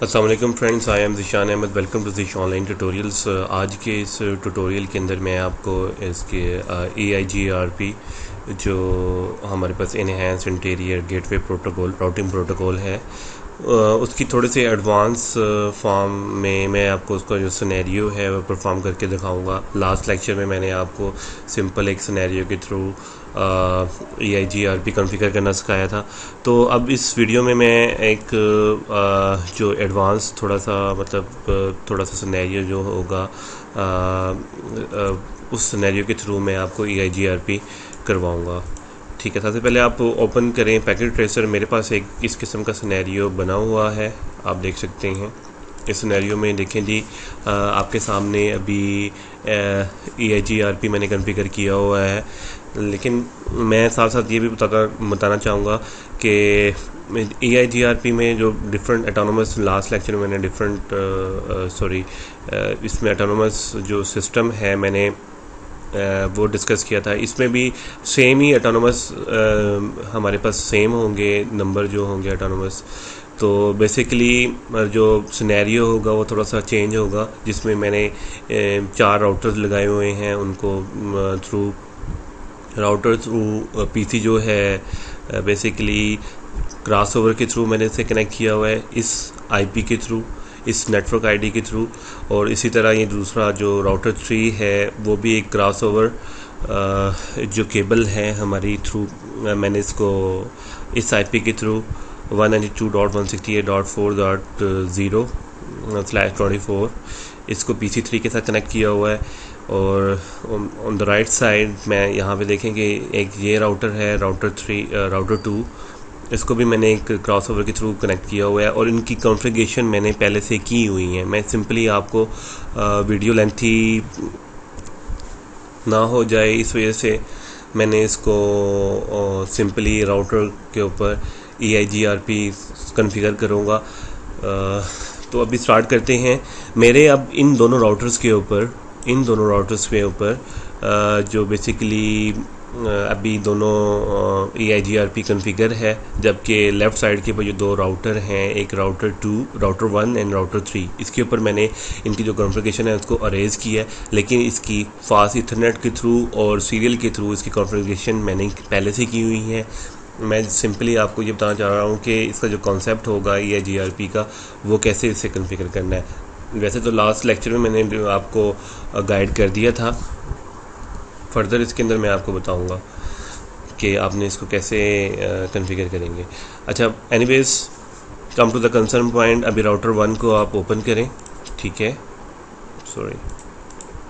अस्सलाम वालेकुम friends, I am Zeeshan Ahmed. Welcome to Zeesh online tutorials. आज के इस ट्यूटोरियल के अंदर मैं आपको इसके AIGRP जो हमारे पास enhanced interior gateway protocol routing protocol है उसकी थोड़े से एडवांस फॉर्म में मैं आपको उसका जो सिनेरियो है वो परफॉर्म करके दिखाऊंगा। लास्ट लेक्चर में मैंने आपको सिंपल एक सिनेरियो के थ्रू AIGRP कॉन्फ़िगर करना सिखाया था। तो अब इस वीडियो में मैं एक जो एडवांस थोड़ा सा सिनेरियो जो होगा उस सिनेरियो के थ्रू मैं आपको AIGRP करवाऊंगा। ठीक है, सबसे पहले आप ओपन करें पैकेट ट्रेसर। मेरे पास एक इस किस्म का सिनेरियो बना हुआ है, आप देख सकते हैं। इस सिनेरियो में देखें जी, आपके सामने अभी AIGRP मैंने कॉन्फ़िगर किया हुआ है, लेकिन मैं साथ साथ ये भी बताना चाहूँगा कि AIGRP में जो डिफरेंट एटोनोमस, लास्ट लेक्चर में मैंने इसमें एटोनोमस जो सिस्टम है मैंने वो डिस्कस किया था। इसमें भी सेम ही एटोनोमस हमारे पास सेम होंगे नंबर जो होंगे एटोनोमस। तो बेसिकली जो सिनेरियो होगा वो थोड़ा सा चेंज होगा, जिसमें मैंने 4 राउटर्स लगाए हुए हैं। उनको थ्रू PC जो है बेसिकली क्रॉसओवर के थ्रू मैंने इसे कनेक्ट किया हुआ है, इस IP के थ्रू, इस नेटवर्क ID के थ्रू। और इसी तरह ये दूसरा जो राउटर 3 है वो भी एक क्रॉसओवर जो केबल है हमारी थ्रू मैंने इसको इस IP के थ्रू 192.168.4.0/24 इसको PC3 के साथ कनेक्ट किया हुआ है। और ऑन द राइट साइड में यहाँ पे देखें कि एक ये राउटर है, राउटर 2, इसको भी मैंने एक क्रॉसओवर के थ्रू कनेक्ट किया हुआ है। और इनकी कॉन्फ़िगरेशन मैंने पहले से की हुई है। मैं सिंपली आपको वीडियो लेंथी ना हो जाए इस वजह से मैंने इसको सिंपली राउटर के ऊपर AIGRP कॉन्फ़िगर करूँगा। तो अभी स्टार्ट करते हैं। मेरे अब इन दोनों राउटर्स के ऊपर जो बेसिकली अभी दोनों AIGRP कॉन्फ़िगर है, जबकि लेफ़्ट साइड के ऊपर जो 2 राउटर हैं, एक राउटर 1 एंड राउटर 3, इसके ऊपर मैंने इनकी जो कॉन्फ़िगरेशन है उसको अरेज किया है। लेकिन इसकी फास्ट इथरनेट के थ्रू और सीरियल के थ्रू इसकी कॉन्फ़िगरेशन मैंने पहले से की हुई है। मैं सिंपली आपको ये बताना चाह रहा हूँ कि इसका जो कॉन्सेप्ट होगा AIGRP का वो कैसे इसे कॉन्फ़िगर करना है। वैसे तो लास्ट लेक्चर में मैंने आपको गाइड कर दिया था, फर्दर इसके अंदर मैं आपको बताऊंगा कि आपने इसको कैसे कॉन्फ़िगर करेंगे। अच्छा, anyways come to the concern point. अभी राउटर 1 को आप ओपन करें। ठीक है,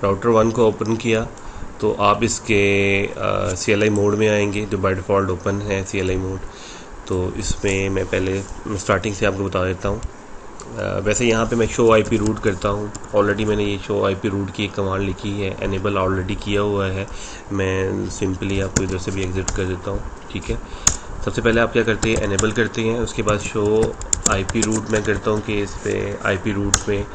राउटर 1 को ओपन किया तो आप इसके CLI मोड में आएंगे, जो बाय डिफ़ॉल्ट ओपन है CLI मोड। तो इसमें मैं पहले स्टार्टिंग से आपको बता देता हूँ। वैसे यहाँ पे मैं शो IP रूट करता हूँ। ऑलरेडी मैंने ये शो IP रूट की एक कमांड लिखी है, एनेबल ऑलरेडी किया हुआ है। मैं सिंपली आपको इधर से भी एग्जिट कर देता हूँ। ठीक है, सबसे पहले आप क्या करते हैं, एनेबल करते हैं। उसके बाद शो IP रूट मैं करता हूँ कि इस पे IP रूट में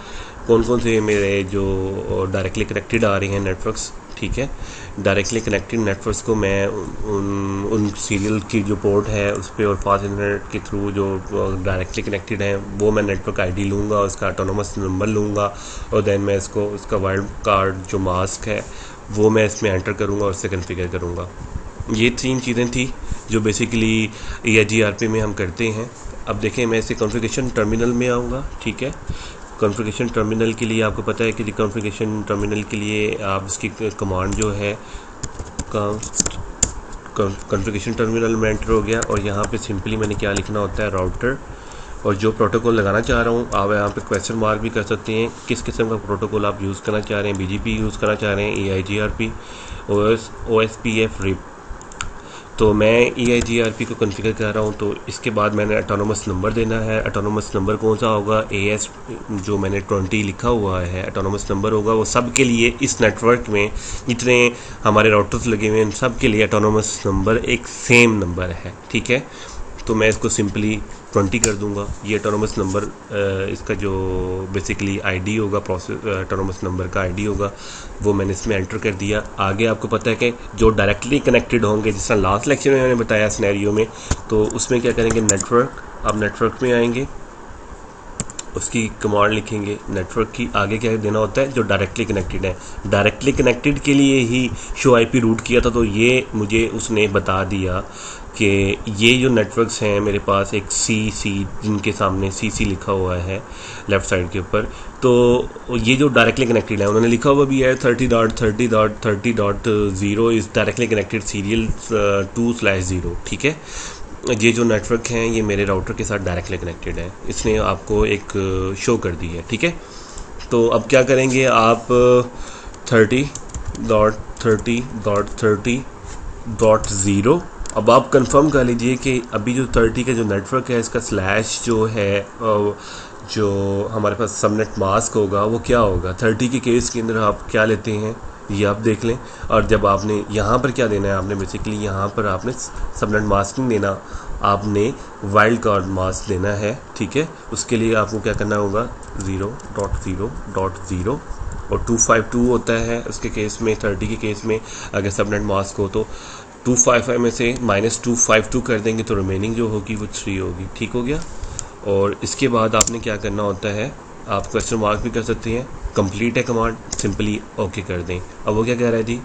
कौन कौन से मेरे जो डायरेक्टली कनेक्टेड आ रहे हैं नेटवर्क्स। ठीक है, डायरेक्टली कनेक्टेड नेटवर्क्स को मैं उन सीरियल की जो पोर्ट है उस पर और फास्ट इंटरनेट के थ्रू जो डायरेक्टली कनेक्टेड हैं वो मैं नेटवर्क ID लूँगा, उसका ऑटोनोमस नंबर लूँगा, और देन मैं इसको उसका वाइल्ड कार्ड जो मास्क है वो मैं इसमें एंटर करूँगा और उससे कॉन्फ़िगर करूँगा। ये 3 चीज़ें थी जो बेसिकली AIGRP में हम करते हैं। अब देखें, मैं इसे कॉन्फ़िगरेशन टर्मिनल में आऊँगा। ठीक है, कॉन्फ़िगरेशन टर्मिनल के लिए आपको पता है कि कॉन्फ़िगरेशन टर्मिनल के लिए आप इसकी कमांड जो है कॉन्फ़िगरेशन टर्मिनल में एंटर हो गया। और यहाँ पे सिंपली मैंने क्या लिखना होता है, राउटर, और जो प्रोटोकॉल लगाना चाह रहा हूँ आप यहाँ पे क्वेश्चन मार्क भी कर सकते हैं, किस किस्म का प्रोटोकॉल आप यूज़ करना चाह रहे हैं। BGP यूज़ करना चाह रहे हैं, AIGRP, OSPF, RIP। तो मैं AIGRP को कॉन्फ़िगर कर रहा हूँ। तो इसके बाद मैंने ऑटोनोमस नंबर देना है। ऑटोनोमस नंबर कौन सा होगा, AS जो मैंने 20 लिखा हुआ है ऑटोनोमस नंबर होगा। वो सब के लिए इस नेटवर्क में जितने हमारे राउटर्स लगे हुए हैं सब के लिए ऑटोनोमस नंबर एक सेम नंबर है। ठीक है, तो मैं इसको सिंपली 20 कर दूंगा। ये ऑटोनोमस नंबर इसका जो बेसिकली ID होगा, प्रोसेस ऑटोनोमस नंबर का ID होगा, वो मैंने इसमें एंटर कर दिया। आगे आपको पता है कि जो डायरेक्टली कनेक्टेड होंगे, जिस तरह लास्ट लेक्चर में मैंने बताया सिनेरियो में, तो उसमें क्या करेंगे, नेटवर्क। आप नेटवर्क में आएंगे, उसकी कमांड लिखेंगे नेटवर्क की, आगे क्या देना होता है जो डायरेक्टली कनेक्टेड है। डायरेक्टली कनेक्टेड के लिए ही शो आईपी रूट किया था, तो ये मुझे उसने बता दिया कि ये जो नेटवर्क्स हैं मेरे पास एक सी जिनके सामने सी लिखा हुआ है लेफ़्ट साइड के ऊपर, तो ये जो डायरेक्टली कनेक्टेड है उन्होंने लिखा हुआ भी है 30.30.30.0 इज़ डायरेक्टली कनेक्टेड सीरियल 2/0। ठीक है, ये जो नेटवर्क हैं ये मेरे राउटर के साथ डायरेक्टली कनेक्टेड है, इसने आपको एक शो कर दी है। ठीक है, तो अब क्या करेंगे आप 30.30.30.0 अब आप कंफर्म कर लीजिए कि अभी जो 30 का जो नेटवर्क है इसका स्लैश जो है जो हमारे पास सबनेट मास्क होगा वो क्या होगा। 30 के केस के अंदर आप क्या लेते हैं ये आप देख लें, और जब आपने यहाँ पर क्या देना है, आपने बेसिकली यहाँ पर आपने सबनेट मास्क नहीं देना, आपने वाइल्ड कार्ड मास्क देना है। ठीक है, उसके लिए आपको क्या करना होगा 0.0.0 और 252 होता है उसके केस में। 30 के केस में अगर सबनेट मास्क हो तो 255 में से -252 कर देंगे तो रिमेनिंग जो होगी वो 3 होगी। ठीक हो गया, और इसके बाद आपने क्या करना होता है, आप क्वेश्चन मार्क भी कर सकते हैं, कंप्लीट है कमांड, सिंपली ओके कर दें। अब वो क्या कह रहा है जी,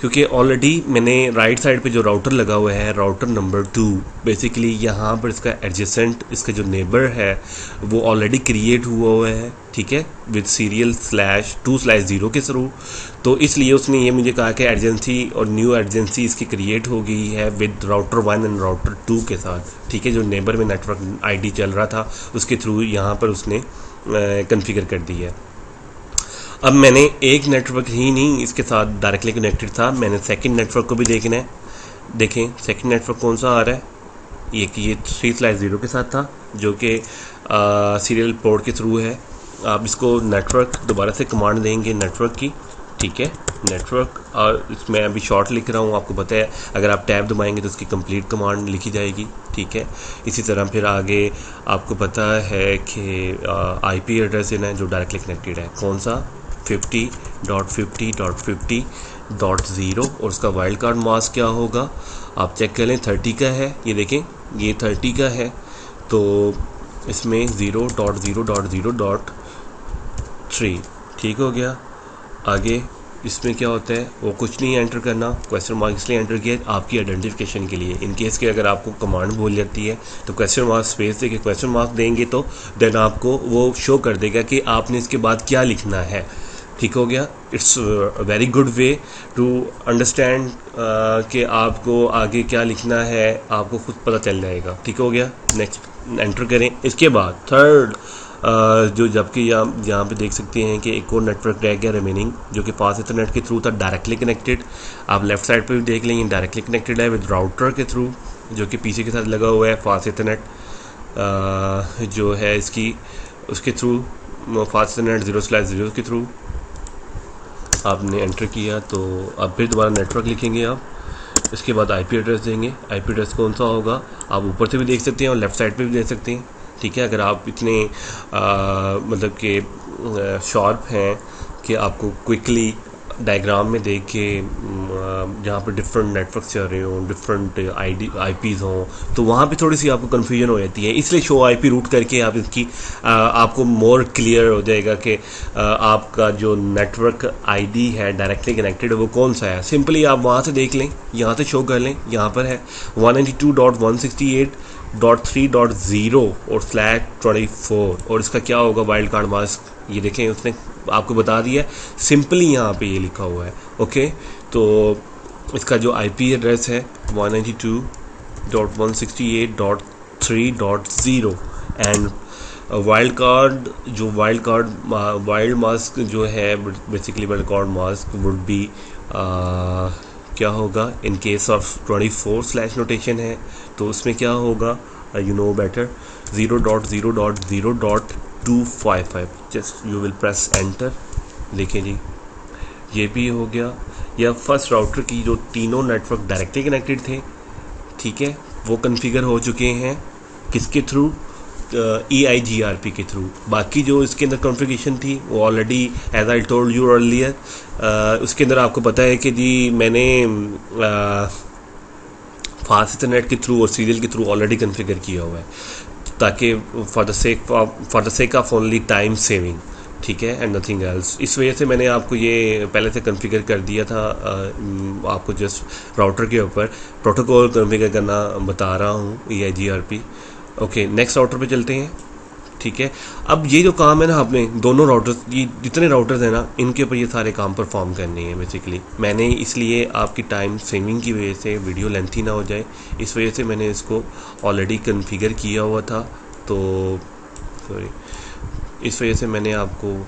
क्योंकि ऑलरेडी मैंने राइट साइड पे जो राउटर लगा हुआ है राउटर नंबर 2, बेसिकली यहाँ पर इसका एडजेसेंट इसका जो नेबर है वो ऑलरेडी क्रिएट हुआ है। ठीक है, विद सीरियल /2/0 के थ्रू, तो इसलिए उसने ये मुझे कहा कि एडजेंसी और न्यू एडजेंसी इसकी क्रिएट हो गई है विद राउटर 1 एंड राउटर 2 के साथ। ठीक है, जो नेबर में नेटवर्क आईडी चल रहा था उसके थ्रू यहाँ पर उसने कन्फिगर कर दी है। अब मैंने एक नेटवर्क ही नहीं इसके साथ डायरेक्टली कनेक्टेड था, मैंने सेकंड नेटवर्क को भी देखना है। देखें सेकंड नेटवर्क कौन सा आ रहा है, ये 3/0 के साथ था जो कि सीरियल पोर्ट के थ्रू है। आप इसको नेटवर्क दोबारा से कमांड देंगे नेटवर्क की। ठीक है, नेटवर्क, और इसमें अभी शॉर्ट लिख रहा हूँ, आपको पता है अगर आप टैब दबाएंगे तो उसकी कंप्लीट कमांड लिखी जाएगी। ठीक है, इसी तरह फिर आगे आपको पता है कि आईपी एड्रेस देना है जो डायरेक्टली कनेक्टेड है, कौन सा 50.50.50.0 और उसका वाइल्ड कार्ड मास्क क्या होगा आप चेक कर लें। 30 का है, ये देखें ये 30 का है, तो इसमें 0.0.0.3 ठीक हो गया। आगे इसमें क्या होता है, वो कुछ नहीं एंटर करना, क्वेश्चन मार्क इसलिए एंटर किया आपकी आइडेंटिफिकेशन के लिए। इन केस के अगर आपको कमांड भूल जाती है तो क्वेश्चन मार्क स्पेस देके क्वेश्चन मार्क देंगे तो देन आपको वो शो कर देगा कि आपने इसके बाद क्या लिखना है। ठीक हो गया, it's very good way to understand कि आपको आगे क्या लिखना है, आपको खुद पता चल जाएगा। ठीक हो गया, नेक्स्ट एंटर करें। इसके बाद थर्ड जो जबकि यहाँ पे देख सकते हैं कि एक और नेटवर्क रह गया रिमेनिंग जो कि फास्ट इथरनेट के थ्रू था डायरेक्टली कनेक्टेड। आप लेफ्ट साइड पे भी देख लेंगे डायरेक्टली कनेक्टेड है विद राउटर के थ्रू जो कि पीसी के साथ लगा हुआ है। फास्ट इथरनेट जो है इसकी उसके थ्रू फास्ट इथरनेट 0/0 के थ्रू आपने एंटर किया, तो अब फिर दोबारा नेटवर्क लिखेंगे आप। इसके बाद आईपी एड्रेस देंगे। आईपी एड्रेस कौन सा होगा आप ऊपर से भी देख सकते हैं और लेफ़्ट साइड पे भी देख सकते हैं। ठीक है, अगर आप इतने मतलब कि शार्प हैं कि आपको क्विकली डायग्राम में देख के जहाँ पर डिफरेंट नेटवर्क चल रहे हों, डिफरेंट आईपीज़ हों, तो वहाँ पे थोड़ी सी आपको कन्फ्यूजन हो जाती है। इसलिए शो आईपी रूट करके आप इसकी आपको मोर क्लियर हो जाएगा कि आपका जो नेटवर्क आईडी है डायरेक्टली कनेक्टेड वो कौन सा है। सिंपली आप वहाँ से देख लें, यहाँ से शो कर लें, यहाँ पर है 192.168.3.0 और /24 और इसका क्या होगा वाइल्ड कार्ड मास्क, ये देखें उसने आपको बता दिया सिंपली यहाँ पे ये लिखा हुआ है। ओके, तो इसका जो आईपी एड्रेस है 192.168.3.0 एंड वाइल्ड मास्क जो है basically wild card mask would be क्या होगा इन केस ऑफ 24/ नोटेशन है तो उसमें क्या होगा you know better 0.0.0.255 just you will press enter. देखिए जी ये भी हो गया। यह फर्स्ट राउटर की जो तीनों नेटवर्क डायरेक्टली कनेक्टेड थे, ठीक है, वो कन्फिगर हो चुके हैं किसके थ्रू, EIGRP के थ्रू। बाकी जो इसके अंदर कॉन्फ़िगरेशन थी वो already as I told you earlier उसके अंदर आपको पता है कि जी मैंने फास्ट इथरनेट के थ्रू और सीरियल के थ्रू ऑलरेडी कॉन्फ़िगर किया हुआ है। ताकि for the sake of only time saving, ठीक है, एंड नथिंग एल्स। इस वजह से मैंने आपको ये पहले से कॉन्फ़िगर कर दिया था। आपको जस्ट राउटर के ऊपर प्रोटोकॉल कॉन्फ़िगर करना बता रहा हूँ, EIGRP। ओके, नेक्स्ट राउटर पे चलते हैं, ठीक है। अब ये जो काम है ना, आपने दोनों राउटर्स, ये जितने राउटर्स हैं ना, इनके ऊपर ये सारे काम परफॉर्म करने हैं बेसिकली। मैंने इसलिए आपकी टाइम सेविंग की वजह से वीडियो लेंथी ना हो जाए, इस वजह से मैंने इसको ऑलरेडी कॉन्फ़िगर किया हुआ था। तो सॉरी, इस वजह से मैंने आपको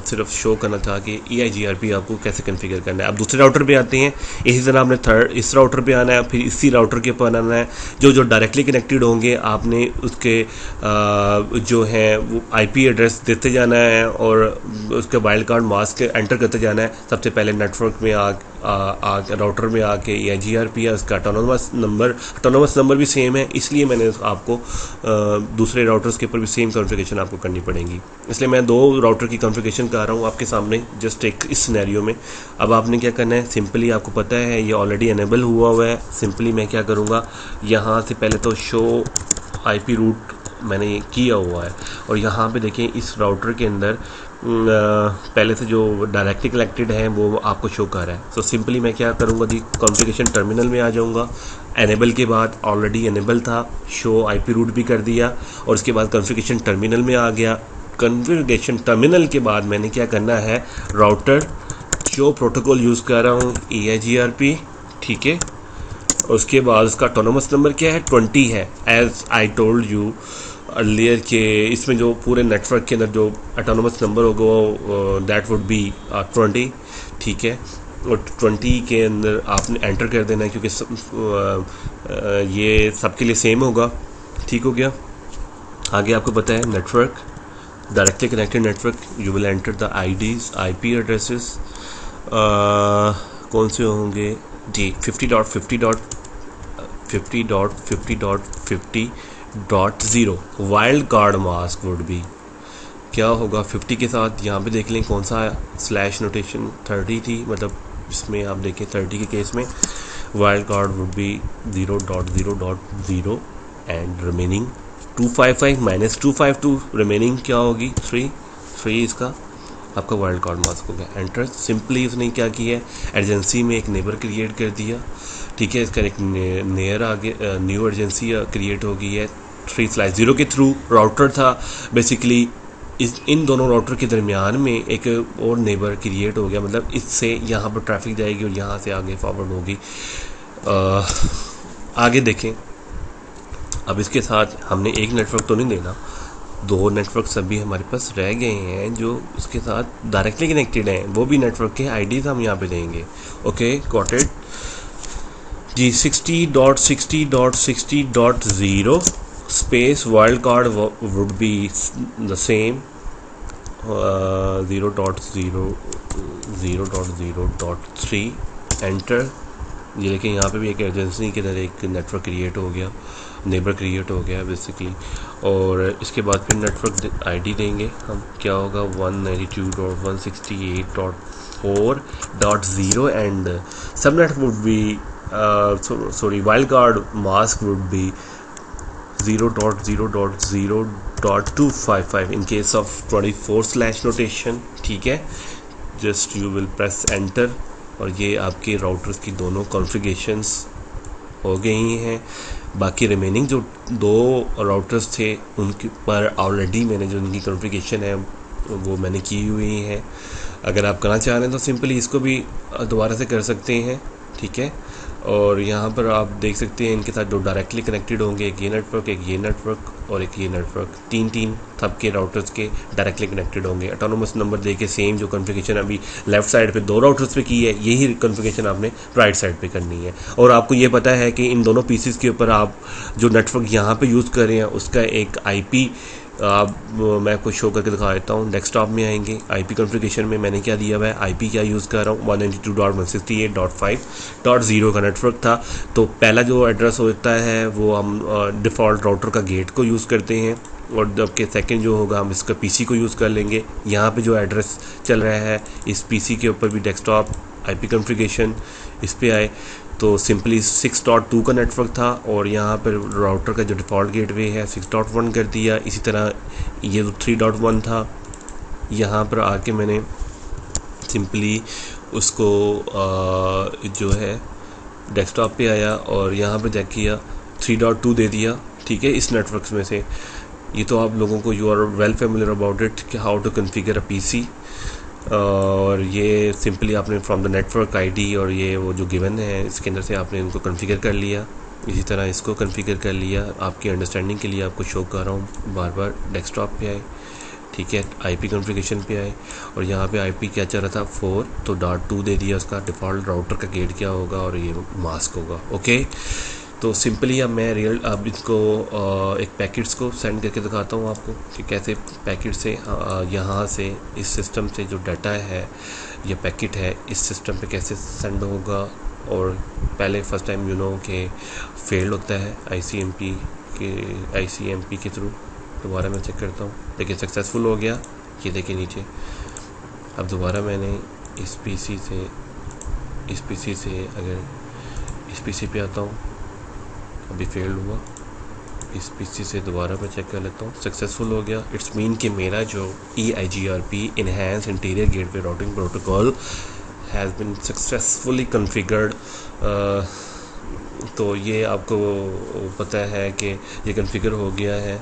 सिर्फ शो करना था कि EIGRP आपको कैसे कॉन्फ़िगर करना है। अब दूसरे राउटर पे आते हैं। इसी तरह आपने इस राउटर पे आना है, फिर इसी राउटर के ऊपर आना है। जो डायरेक्टली कनेक्टेड होंगे आपने उसके जो है वो IP एड्रेस देते जाना है और उसके वाइल्ड कार्ड मास्क एंटर करते जाना है। सबसे पहले नेटवर्क में राउटर में आके EIGRP है, उसका ऑटोनोमस नंबर भी सेम है, इसलिए मैंने आपको दूसरे राउटर्स के ऊपर भी सेम कॉन्फ़िगरेशन आपको करनी पड़ेगी। इसलिए मैं 2 राउटर की कॉन्फ़िगरेशन कर रहा हूँ आपके सामने, जस्ट एक इस सिनेरियो में। अब आपने क्या करना है, सिंपली आपको पता है ये ऑलरेडी एनेबल हुआ है। सिंपली मैं क्या करूँगा, यहाँ से पहले तो शो IP रूट मैंने किया हुआ है, और यहाँ पे देखें इस राउटर के अंदर पहले से जो डायरेक्टली कनेक्टेड है वो आपको शो कर रहा है। सो सिंपली मैं क्या करूँगा जी, कॉन्फ़िगरेशन टर्मिनल में आ जाऊँगा। एनेबल के बाद ऑलरेडी एनेबल था, शो IP रूट भी कर दिया, और उसके बाद कॉन्फ़िगरेशन टर्मिनल में आ गया। कॉन्फ़िगरेशन टर्मिनल के बाद मैंने क्या करना है, राउटर जो प्रोटोकॉल यूज़ कर रहा हूँ EIGRP, ठीक है। उसके बाद उसका ऑटोनोमस नंबर क्या है, 20 है, as I told you earlier के। इसमें जो पूरे नेटवर्क के अंदर जो ऑटोनोमस नंबर होगा वो दैट वुड बी 20, ठीक है। और 20 के अंदर आपने एंटर कर देना है, क्योंकि ये सबके लिए सेम होगा, ठीक हो गया। आगे आपको पता है network, directly connected network, you will enter the IDs IP addresses कौन से होंगे जी, 50.50.50.50.50.0 wild card mask would be क्या होगा 50 के साथ। यहाँ पे देख लें कौन सा स्लैश नोटेशन 30 थी, मतलब इसमें आप देखें 30 के केस में wild card would B 0.0.0 and remaining 255 minus 252, remaining क्या होगी 3 इसका आपका वाइल्ड कार्ड मास्क हो गया। एंटर, सिंपली उसने क्या किया है, एजेंसी में एक नेबर क्रिएट कर दिया, ठीक है। इसका एक नेयर आगे न्यू एजेंसी क्रिएट हो गई है 3/0 के थ्रू। राउटर था बेसिकली, इन दोनों राउटर के दरमियान में एक और नेबर क्रिएट हो गया, मतलब इससे यहाँ पर ट्रैफिक जाएगी और यहाँ से आगे फॉरवर्ड होगी। आगे देखें, अब इसके साथ हमने एक नेटवर्क तो नहीं देना, 2 नेटवर्क सभी हमारे पास रह गए हैं जो उसके साथ डायरेक्टली कनेक्टेड हैं, वो भी नेटवर्क के IDs हम यहाँ पे देंगे। ओके, गॉट इट जी। 60.60.60.0 space wild card would be the same 0.0.0.3 enter. ये लेकिन यहाँ पे भी एक एजेंसी के अंदर एक नेटवर्क क्रिएट हो गया, नेबर क्रिएट हो गया बेसिकली। और इसके बाद फिर नेटवर्क ID देंगे हम, क्या होगा 192.168.4.0 and subnet would be wild card mask would be 0.0.0.255 in case of 24 slash notation, ठीक है। Just you will press enter और ये आपके राउटर्स की दोनों कॉन्फ़िगरेशंस हो गई हैं। बाकी रिमेनिंग जो 2 राउटर्स थे उनके पर ऑलरेडी मैंने जो उनकी कॉन्फ़िगरेशन है वो मैंने की हुई है। अगर आप करना चाह रहे हैं तो सिंपली इसको भी दोबारा से कर सकते हैं, ठीक है। और यहाँ पर आप देख सकते हैं इनके साथ जो डायरेक्टली कनेक्टेड होंगे, एक ये नेटवर्क, एक ये नेटवर्क और एक ये नेटवर्क, 3 सबके राउटर्स के डायरेक्टली कनेक्टेड होंगे। ऑटोनोमस नंबर दे के सेम जो कॉन्फ़िगरेशन अभी लेफ़्ट साइड पे 2 राउटर्स पे की है, यही कॉन्फ़िगरेशन आपने राइट साइड पे करनी है। और आपको ये पता है कि इन दोनों पीसेस के ऊपर आप जो नेटवर्क यहाँ पे यूज़ कर रहे हैं उसका एक IP मैं आपको शो करके दिखा देता हूँ। डेस्कटॉप में आएंगे, IP कॉन्फ़िगरेशन में मैंने क्या दिया हुआ है, IP क्या यूज़ कर रहा हूँ 192.168.5.0 का नेटवर्क था। तो पहला जो एड्रेस होता है वो हम डिफ़ॉल्ट राउटर का गेट को यूज़ करते हैं, और जबकि सेकंड जो होगा हम इसका PC को यूज़ कर लेंगे। यहाँ पे जो एड्रेस चल रहा है इस PC के ऊपर भी डेस्कटॉप आईपी कॉन्फ़िगरेशन इस पे आए तो सिंपली 6.2 का नेटवर्क था और यहाँ पर राउटर का जो डिफ़ॉल्ट गेटवे है 6.1 कर दिया। इसी तरह ये तो 3.1 था, यहाँ पर आके मैंने सिंपली उसको जो है डेस्कटॉप पे आया और यहाँ पर चेक किया 3.2 दे दिया। ठीक है, इस नेटवर्क में से ये तो आप लोगों को you are well familiar about it कि how to configure a PC. और ये सिंपली आपने फ्रॉम द नेटवर्क आईडी और ये वो जो गिवन है इसके अंदर से आपने इनको कॉन्फ़िगर कर लिया। इसी तरह इसको कॉन्फ़िगर कर लिया। आपकी अंडरस्टैंडिंग के लिए आपको शो कर रहा हूँ, बार बार डेस्कटॉप पे आए, ठीक है, आईपी कॉन्फ़िगरेशन पे आए और यहाँ पे आईपी क्या चल रहा था 4, तो .2 दे दिया उसका। डिफ़ॉल्ट राउटर का गेट क्या होगा और ये मास्क होगा। ओके, तो सिंपली अब मैं अब इसको एक पैकेट्स को सेंड करके दिखाता हूँ आपको कि कैसे पैकेट से यहाँ से इस सिस्टम से जो डाटा है ये पैकेट है इस सिस्टम पे कैसे सेंड होगा। और पहले फर्स्ट टाइम कि फेल्ड होता है आईसीएमपी के थ्रू। दोबारा मैं चेक करता हूँ, देखिए सक्सेसफुल हो गया। ये देखिए नीचे। अब दोबारा मैंने इस पीसी से अगर इस पीसी पे आता हूँ, अभी फेल्ड हुआ। इस पीसी से दोबारा मैं चेक कर लेता हूँ, सक्सेसफुल हो गया। इट्स मीन कि मेरा जो EIGRP enhance interior gateway routing protocol has been successfully configured. तो ये आपको पता है कि ये कॉन्फ़िगर हो गया है।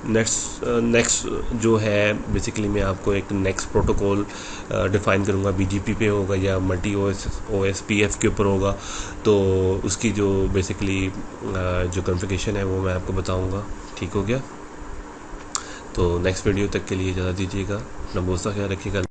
नेक्स्ट जो है बेसिकली मैं आपको एक नेक्स्ट प्रोटोकॉल डिफ़ाइन करूँगा। BGP पे होगा या मल्टी OSPF के ऊपर होगा। तो उसकी जो बेसिकली जो कॉन्फ़िगरेशन है वो मैं आपको बताऊँगा। ठीक हो गया, तो नेक्स्ट वीडियो तक के लिए इजाज़त दीजिएगा। अपना बहुत सा ख्याल रखिएगा।